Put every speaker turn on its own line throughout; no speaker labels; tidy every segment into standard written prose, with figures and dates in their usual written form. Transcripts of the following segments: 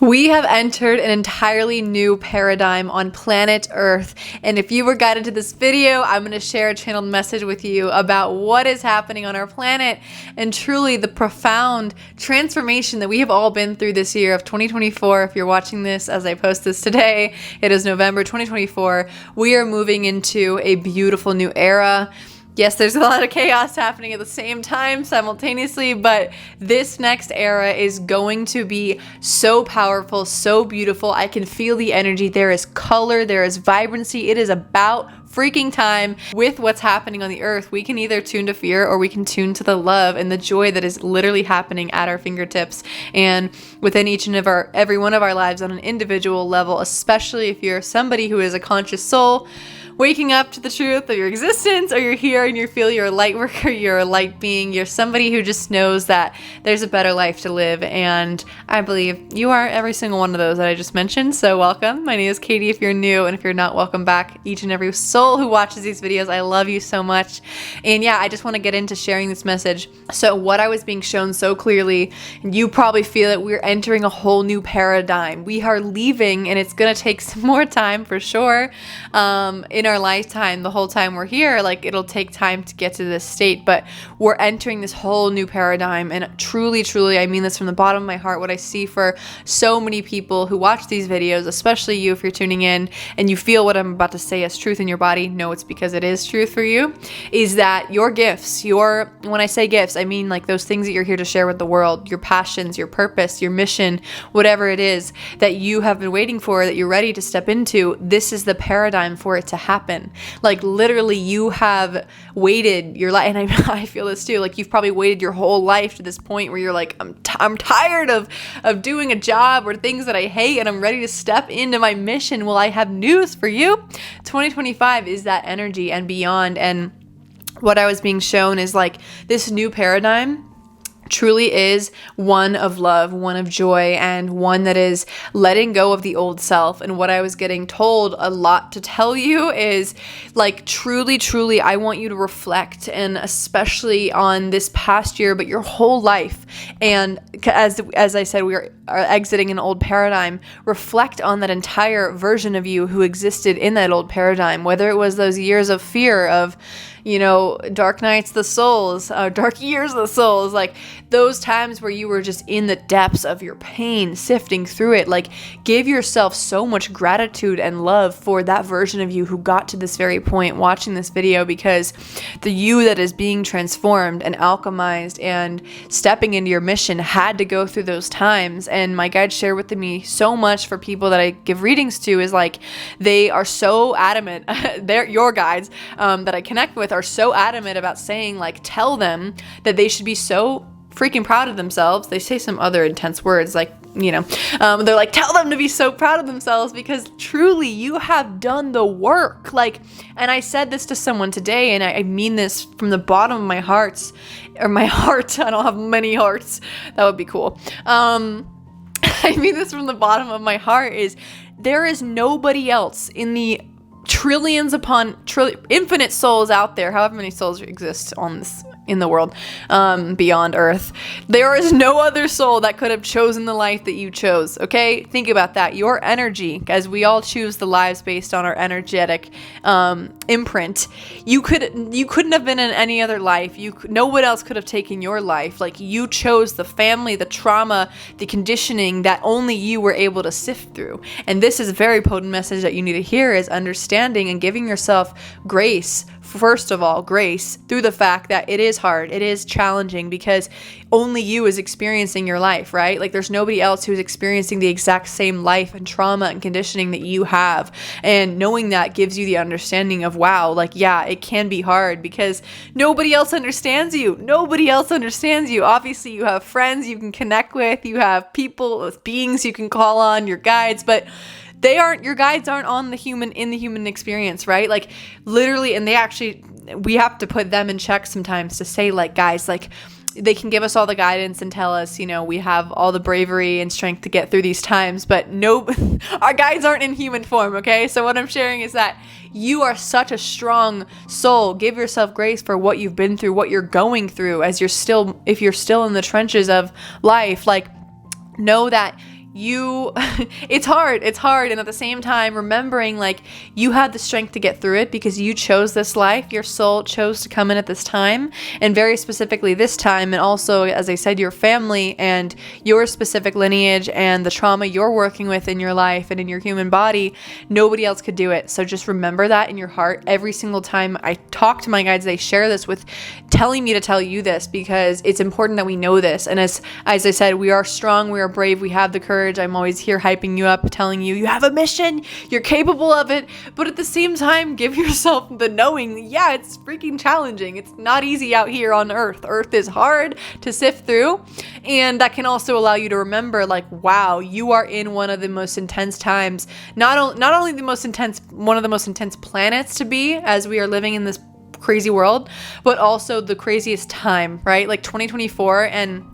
We have entered an entirely new paradigm on planet Earth, and if you were guided to this video, I'm going to share a channeled message with you about what is happening on our planet and truly the profound transformation that we have all been through this year of 2024. If you're watching this as I post this today, it is November 2024. We are moving into a beautiful new era. Yes, there's a lot of chaos happening at the same time simultaneously, but this next era is going to be so powerful, so beautiful. I can feel the energy. There is color, there is vibrancy. It is about freaking time. With what's happening on the earth, we can either tune to fear or we can tune to the love and the joy that is literally happening at our fingertips and within each and every one of our lives on an individual level, especially if you're somebody who is a conscious soul waking up to the truth of your existence, or you're here and you feel you're a light worker, you're a light being, you're somebody who just knows that there's a better life to live. And I believe you are every single one of those that I just mentioned. So welcome. My name is Katie if you're new, and if you're not, welcome back. Each and every soul who watches these videos, I love you so much. And yeah, I just want to get into sharing this message. So what I was being shown so clearly, and you probably feel that we're entering a whole new paradigm. We are leaving, and it's going to take some more time for sure. In our lifetime, the whole time we're here, like it'll take time to get to this state, but we're entering this whole new paradigm. And truly, I mean this from the bottom of my heart. What I see for so many people who watch these videos, especially you if you're tuning in and you feel what I'm about to say as truth in your body, no, it's because it is truth for you, is that your gifts, when I say gifts, I mean like those things that you're here to share with the world, your passions, your purpose, your mission, whatever it is that you have been waiting for, that you're ready to step into. This is the paradigm for it to happen. Like literally you have waited your life, and I feel this too, like you've probably waited your whole life to this point where you're like, I'm tired of doing a job or things that I hate, and I'm ready to step into my mission. Well, I have news for you. 2025 is that energy and beyond. And what I was being shown is like this new paradigm truly is one of love, one of joy, and one that is letting go of the old self. And what I was getting told a lot to tell you is like truly, I want you to reflect, and especially on this past year, but your whole life. And as I said, we are exiting an old paradigm. Reflect on that entire version of you who existed in that old paradigm, whether it was those years of fear, of dark nights of the souls, dark years of the souls, like those times where you were just in the depths of your pain, sifting through it. Like give yourself so much gratitude and love for that version of you who got to this very point watching this video, because the you that is being transformed and alchemized and stepping into your mission had to go through those times. And my guides share with me so much for people that I give readings to is like they are so adamant, your guides that I connect with are so adamant about saying, like, tell them that they should be so freaking proud of themselves. They say some other intense words like, they're like, tell them to be so proud of themselves because truly you have done the work. Like, and I said this to someone today, and I mean this from the bottom of my heart, I don't have many hearts. That would be cool. I mean this from the bottom of my heart is there is nobody else in the trillions upon infinite souls out there, however many souls exist in the world, beyond Earth. There is no other soul that could have chosen the life that you chose. Okay, think about that. Your energy, as we all choose the lives based on our energetic imprint. You couldn't have been in any other life. No one else could have taken your life. Like you chose the family, the trauma, the conditioning that only you were able to sift through. And this is a very potent message that you need to hear: is understanding and giving yourself grace. First of all, grace through the fact that it is hard, it is challenging, because only you is experiencing your life, right? Like there's nobody else who's experiencing the exact same life and trauma and conditioning that you have. And knowing that gives you the understanding of, wow, like, yeah, it can be hard because nobody else understands you. Nobody else understands you. Obviously, you have friends you can connect with, you have people, beings you can call on, your guides, but your guides aren't in the human experience, right? Like literally, and we have to put them in check sometimes to say, like, guys, like they can give us all the guidance and tell us, we have all the bravery and strength to get through these times, but no, our guides aren't in human form. Okay. So what I'm sharing is that you are such a strong soul. Give yourself grace for what you've been through, what you're going through if you're still in the trenches of life. Like, know that it's hard. And at the same time, remembering like you had the strength to get through it because you chose this life. Your soul chose to come in at this time, and very specifically this time. And also, as I said, your family and your specific lineage and the trauma you're working with in your life and in your human body, nobody else could do it. So just remember that in your heart every single time I talk to my guides. They share this with telling me to tell you this because it's important that we know this. And as I said, we are strong, we are brave, we have the courage. I'm always here hyping you up, telling you have a mission, you're capable of it. But at the same time, give yourself the knowing, yeah, it's freaking challenging. It's not easy out here on Earth. Earth is hard to sift through. And that can also allow you to remember like, wow, you are in one of the most intense times, not only the most intense, one of the most intense planets to be as we are living in this crazy world, but also the craziest time, right? Like 2024 and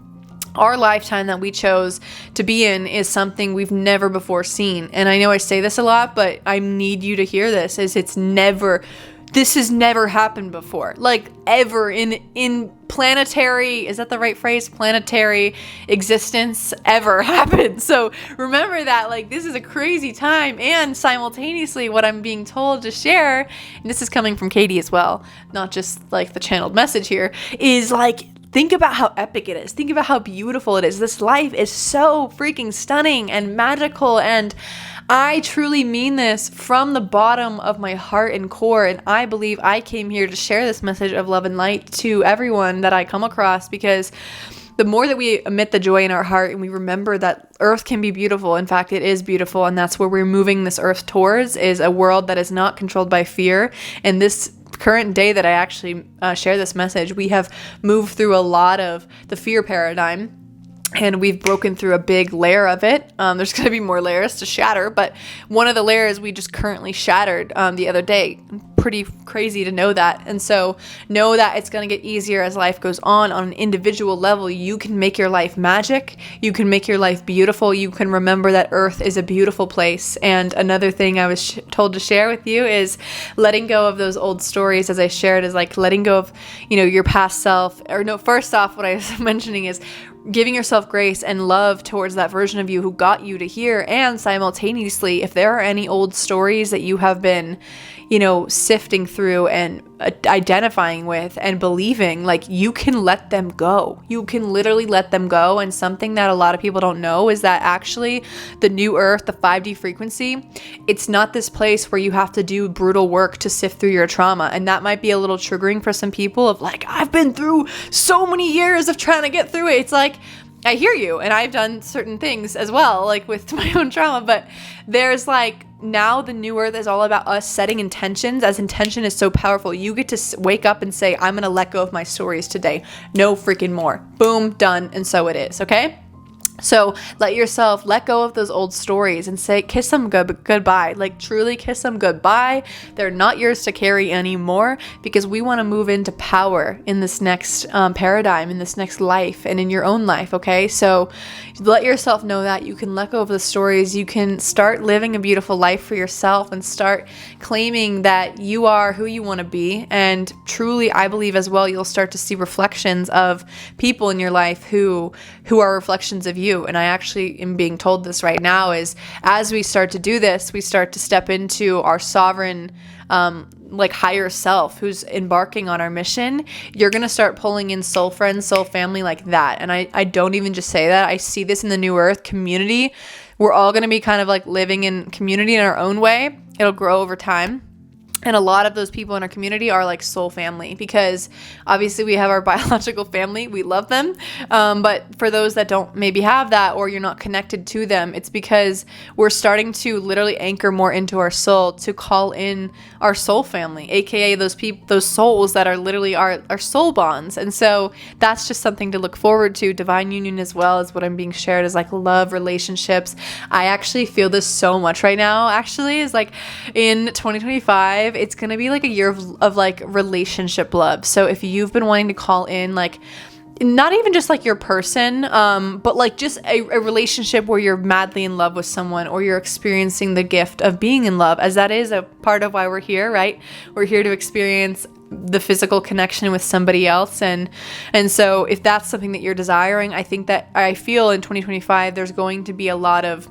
our lifetime that we chose to be in is something we've never before seen. And I know I say this a lot, but I need you to hear this, is this has never happened before. Like ever in planetary, is that the right phrase? Planetary existence ever happened. So remember that, like, this is a crazy time. And simultaneously, what I'm being told to share, and this is coming from Katie as well, not just like the channeled message here, is like, think about how epic it is. Think about how beautiful it is. This life is so freaking stunning and magical. And I truly mean this from the bottom of my heart and core. And I believe I came here to share this message of love and light to everyone that I come across, because the more that we emit the joy in our heart and we remember that Earth can be beautiful, in fact, it is beautiful, and that's where we're moving this Earth towards, is a world that is not controlled by fear. And this current day that I actually share this message, we have moved through a lot of the fear paradigm, and we've broken through a big layer of it. There's going to be more layers to shatter, but one of the layers we just currently shattered the other day. Pretty crazy to know that. And so know that it's going to get easier as life goes on an individual level. You can make your life magic. You can make your life beautiful. You can remember that Earth is a beautiful place. And another thing I was told to share with you is letting go of those old stories, as I shared, is like letting go of, your past self. Or no, first off, what I was mentioning is giving yourself grace and love towards that version of you who got you to here. And simultaneously, if there are any old stories that you have been, sifting through and identifying with and believing, like, you can let them go. You can literally let them go. And something that a lot of people don't know is that actually the new Earth, the 5D frequency, it's not this place where you have to do brutal work to sift through your trauma. And that might be a little triggering for some people of like, I've been through so many years of trying to get through it. It's like, I hear you, and I've done certain things as well, like with my own trauma, but there's like, now the new Earth is all about us setting intentions, as intention is so powerful. You get to wake up and say, I'm going to let go of my stories today. No freaking more. Boom, done, and so it is, okay? So let go of those old stories and say, kiss them goodbye. Like, truly kiss them goodbye. They're not yours to carry anymore, because we want to move into power in this next paradigm, in this next life, and in your own life. Okay. So let yourself know that you can let go of the stories. You can start living a beautiful life for yourself and start claiming that you are who you want to be. And truly, I believe as well, you'll start to see reflections of people in your life who are reflections of you. And I actually am being told this right now, is as we start to do this, we start to step into our sovereign, higher self who's embarking on our mission. You're going to start pulling in soul friends, soul family like that. And I don't even just say that. I see this in the new Earth community. We're all going to be kind of like living in community in our own way. It'll grow over time. And a lot of those people in our community are like soul family, because obviously we have our biological family. We love them. But for those that don't maybe have that, or you're not connected to them, it's because we're starting to literally anchor more into our soul to call in our soul family, aka those souls that are literally our soul bonds. And so that's just something to look forward to. Divine union as well is what I'm being shared, as like love, relationships. I actually feel this so much right now, actually, is like in 2025, it's going to be like a year of like relationship love. So if you've been wanting to call in, like, not even just like your person, but like just a relationship where you're madly in love with someone, or you're experiencing the gift of being in love, as that is a part of why we're here, right? We're here to experience the physical connection with somebody else. And so if that's something that you're desiring, I feel in 2025 there's going to be a lot of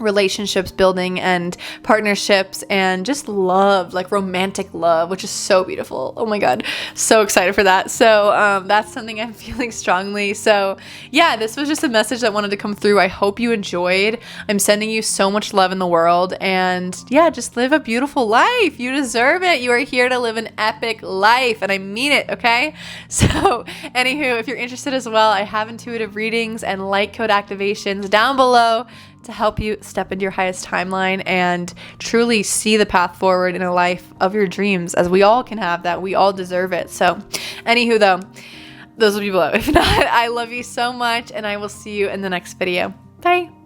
relationships building and partnerships and just love, like romantic love, which is so beautiful. Oh my God, so excited for that. So that's something I'm feeling strongly. So yeah, this was just a message that wanted to come through. I hope you enjoyed. I'm sending you so much love in the world, and yeah, just live a beautiful life. You deserve it. You are here to live an epic life, and I mean it, okay? So anywho, if you're interested as well, I have intuitive readings and light code activations down below to help you step into your highest timeline and truly see the path forward in a life of your dreams, as we all can have that. We all deserve it. So anywho though, those will be below. If not, I love you so much, and I will see you in the next video. Bye.